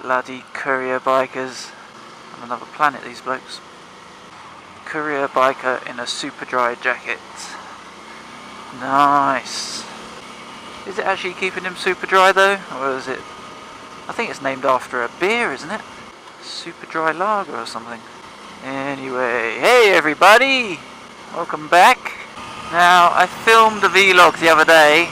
Bloody courier bikers on another planet, these blokes. Courier biker in a super dry jacket. Nice. Is it actually keeping him super dry though? Or is it... I think it's named after a beer, isn't it? Super dry lager or something. Anyway, hey everybody! Welcome back. Now, I filmed a vlog the other day,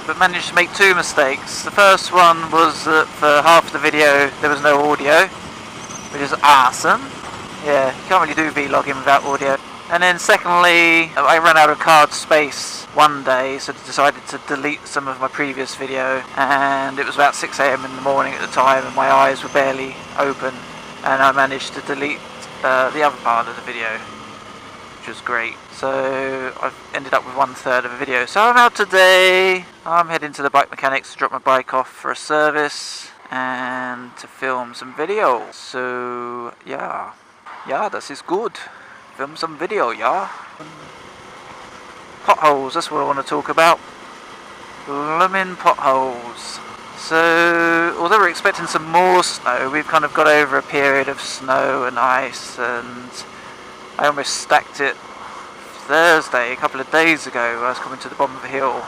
but managed to make two mistakes. The first one was that for half of the video there was no audio, which is awesome. Yeah, you can't really do vlogging without audio. And then secondly, I ran out of card space one day, so I decided to delete some of my previous video, and it was about 6 AM in the morning at the time and my eyes were barely open, and I managed to delete the other part of the video, which was great. So I've ended up with 1/3 of a video. So I'm out today. I'm heading to the bike mechanics to drop my bike off for a service and to film some video. So yeah, this is good. Film some video, yeah. Potholes, that's what I want to talk about. Blooming potholes. So, although we're expecting some more snow, we've kind of got over a period of snow and ice, and I almost stacked it Thursday, a couple of days ago, when I was coming to the bottom of the hill.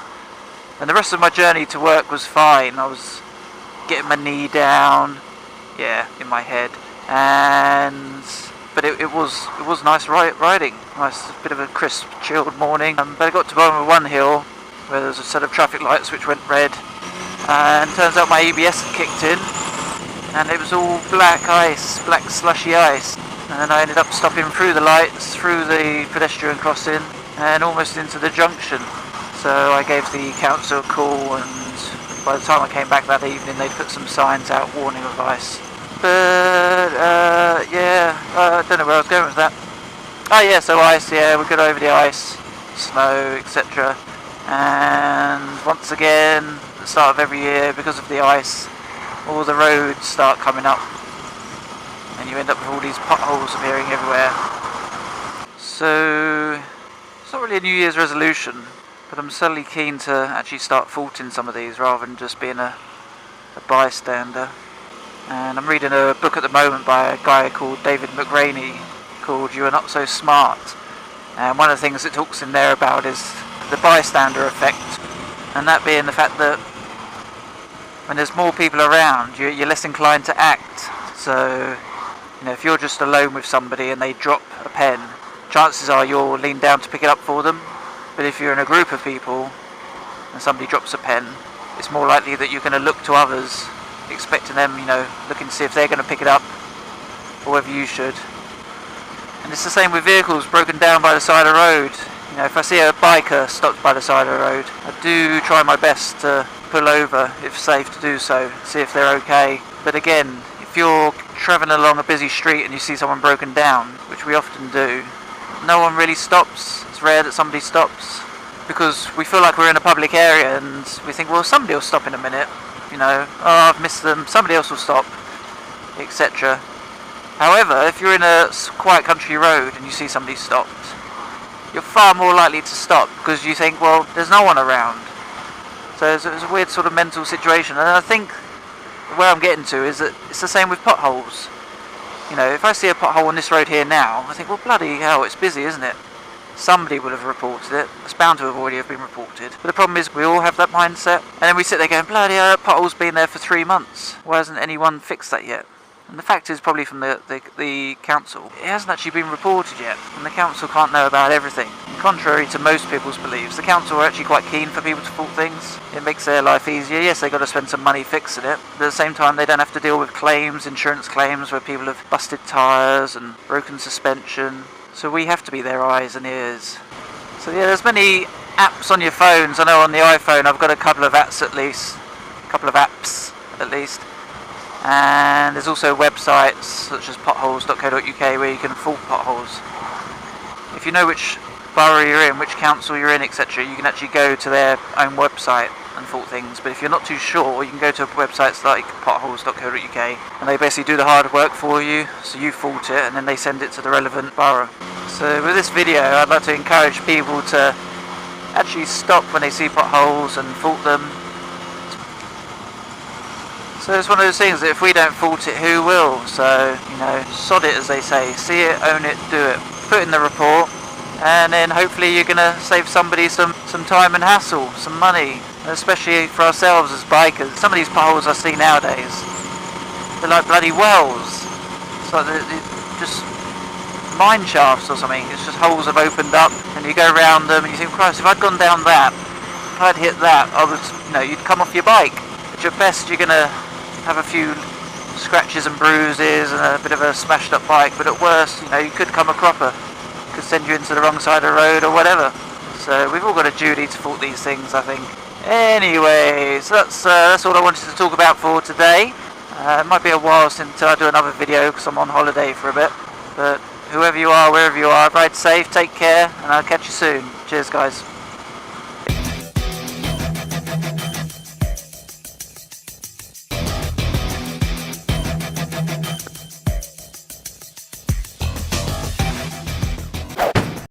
And the rest of my journey to work was fine. I was getting my knee down, yeah, in my head, but it was nice riding. Nice bit of a crisp, chilled morning. But I got to the bottom of one hill where there was a set of traffic lights which went red, and turns out my ABS had kicked in, and it was all black ice, black slushy ice. And I ended up stopping through the lights, through the pedestrian crossing, and almost into the junction. So I gave the council a call, and by the time I came back that evening, they'd put some signs out warning of ice. But I don't know where I was going with that. Oh yeah, so ice, yeah, we got over the ice, snow, etc. And once again, at the start of every year, because of the ice, all the roads start coming up, and you end up with all these potholes appearing everywhere. So it's not really a New Year's resolution, but I'm certainly keen to actually start faulting some of these rather than just being a bystander. And I'm reading a book at the moment by a guy called David McRaney called You Are Not So Smart, and one of the things it talks in there about is the bystander effect, and that being the fact that when there's more people around, you're less inclined to act. So, you know, if you're just alone with somebody and they drop a pen, chances are you'll lean down to pick it up for them. But if you're in a group of people and somebody drops a pen, it's more likely that you're going to look to others, expecting them, you know, looking to see if they're going to pick it up, or whether you should. And it's the same with vehicles broken down by the side of the road. You know, if I see a biker stopped by the side of the road, I do try my best to pull over, if safe to do so, see if they're okay. But again, if you're travelling along a busy street and you see someone broken down, which we often do, no one really stops. It's rare that somebody stops, because we feel like we're in a public area and we think, well, somebody will stop in a minute. You know, oh, I've missed them, somebody else will stop, etc. However, if you're in a quiet country road and you see somebody stopped, you're far more likely to stop because you think, well, there's no one around. So it's a weird sort of mental situation, and I think where I'm getting to is that it's the same with potholes. You know, if I see a pothole on this road here now, I think, well, bloody hell, it's busy, isn't it? Somebody would have reported it. It's bound to have already been reported. But the problem is we all have that mindset, and then we sit there going, bloody hell, that pothole's been there for 3 months. Why hasn't anyone fixed that yet? And the fact is, probably from the council, it hasn't actually been reported yet, and the council can't know about everything. And contrary to most people's beliefs, the council are actually quite keen for people to fault things. It makes their life easier. Yes, they've got to spend some money fixing it, but at the same time they don't have to deal with claims, insurance claims, where people have busted tyres and broken suspension. So we have to be their eyes and ears. So yeah, there's many apps on your phones. I know on the iPhone I've got a couple of apps at least. And there's also websites such as potholes.co.uk where you can fault potholes. If you know which borough you're in, which council you're in, etc., you can actually go to their own website and fault things. But if you're not too sure, you can go to websites like potholes.co.uk, and they basically do the hard work for you, so you fault it and then they send it to the relevant borough. So with this video, I'd like to encourage people to actually stop when they see potholes and fault them. So it's one of those things that if we don't fault it, who will? So, you know, sod it, as they say. See it, own it, do it. Put in the report, and then hopefully you're going to save somebody some time and hassle, some money, especially for ourselves as bikers. Some of these potholes I see nowadays, they're like bloody wells. It's like they're just mine shafts or something. It's just holes have opened up, and you go around them, and you think, Christ, if I'd gone down that, if I'd hit that, I would, you know, you'd come off your bike. At your best, you're going to have a few scratches and bruises and a bit of a smashed up bike, but at worst, you know, you could come a cropper, could send you into the wrong side of the road or whatever. So we've all got a duty to fault these things, I think. Anyway, so that's all I wanted to talk about for today. It might be a while until I do another video because I'm on holiday for a bit, but whoever you are, wherever you are, ride safe, take care, and I'll catch you soon. Cheers, guys.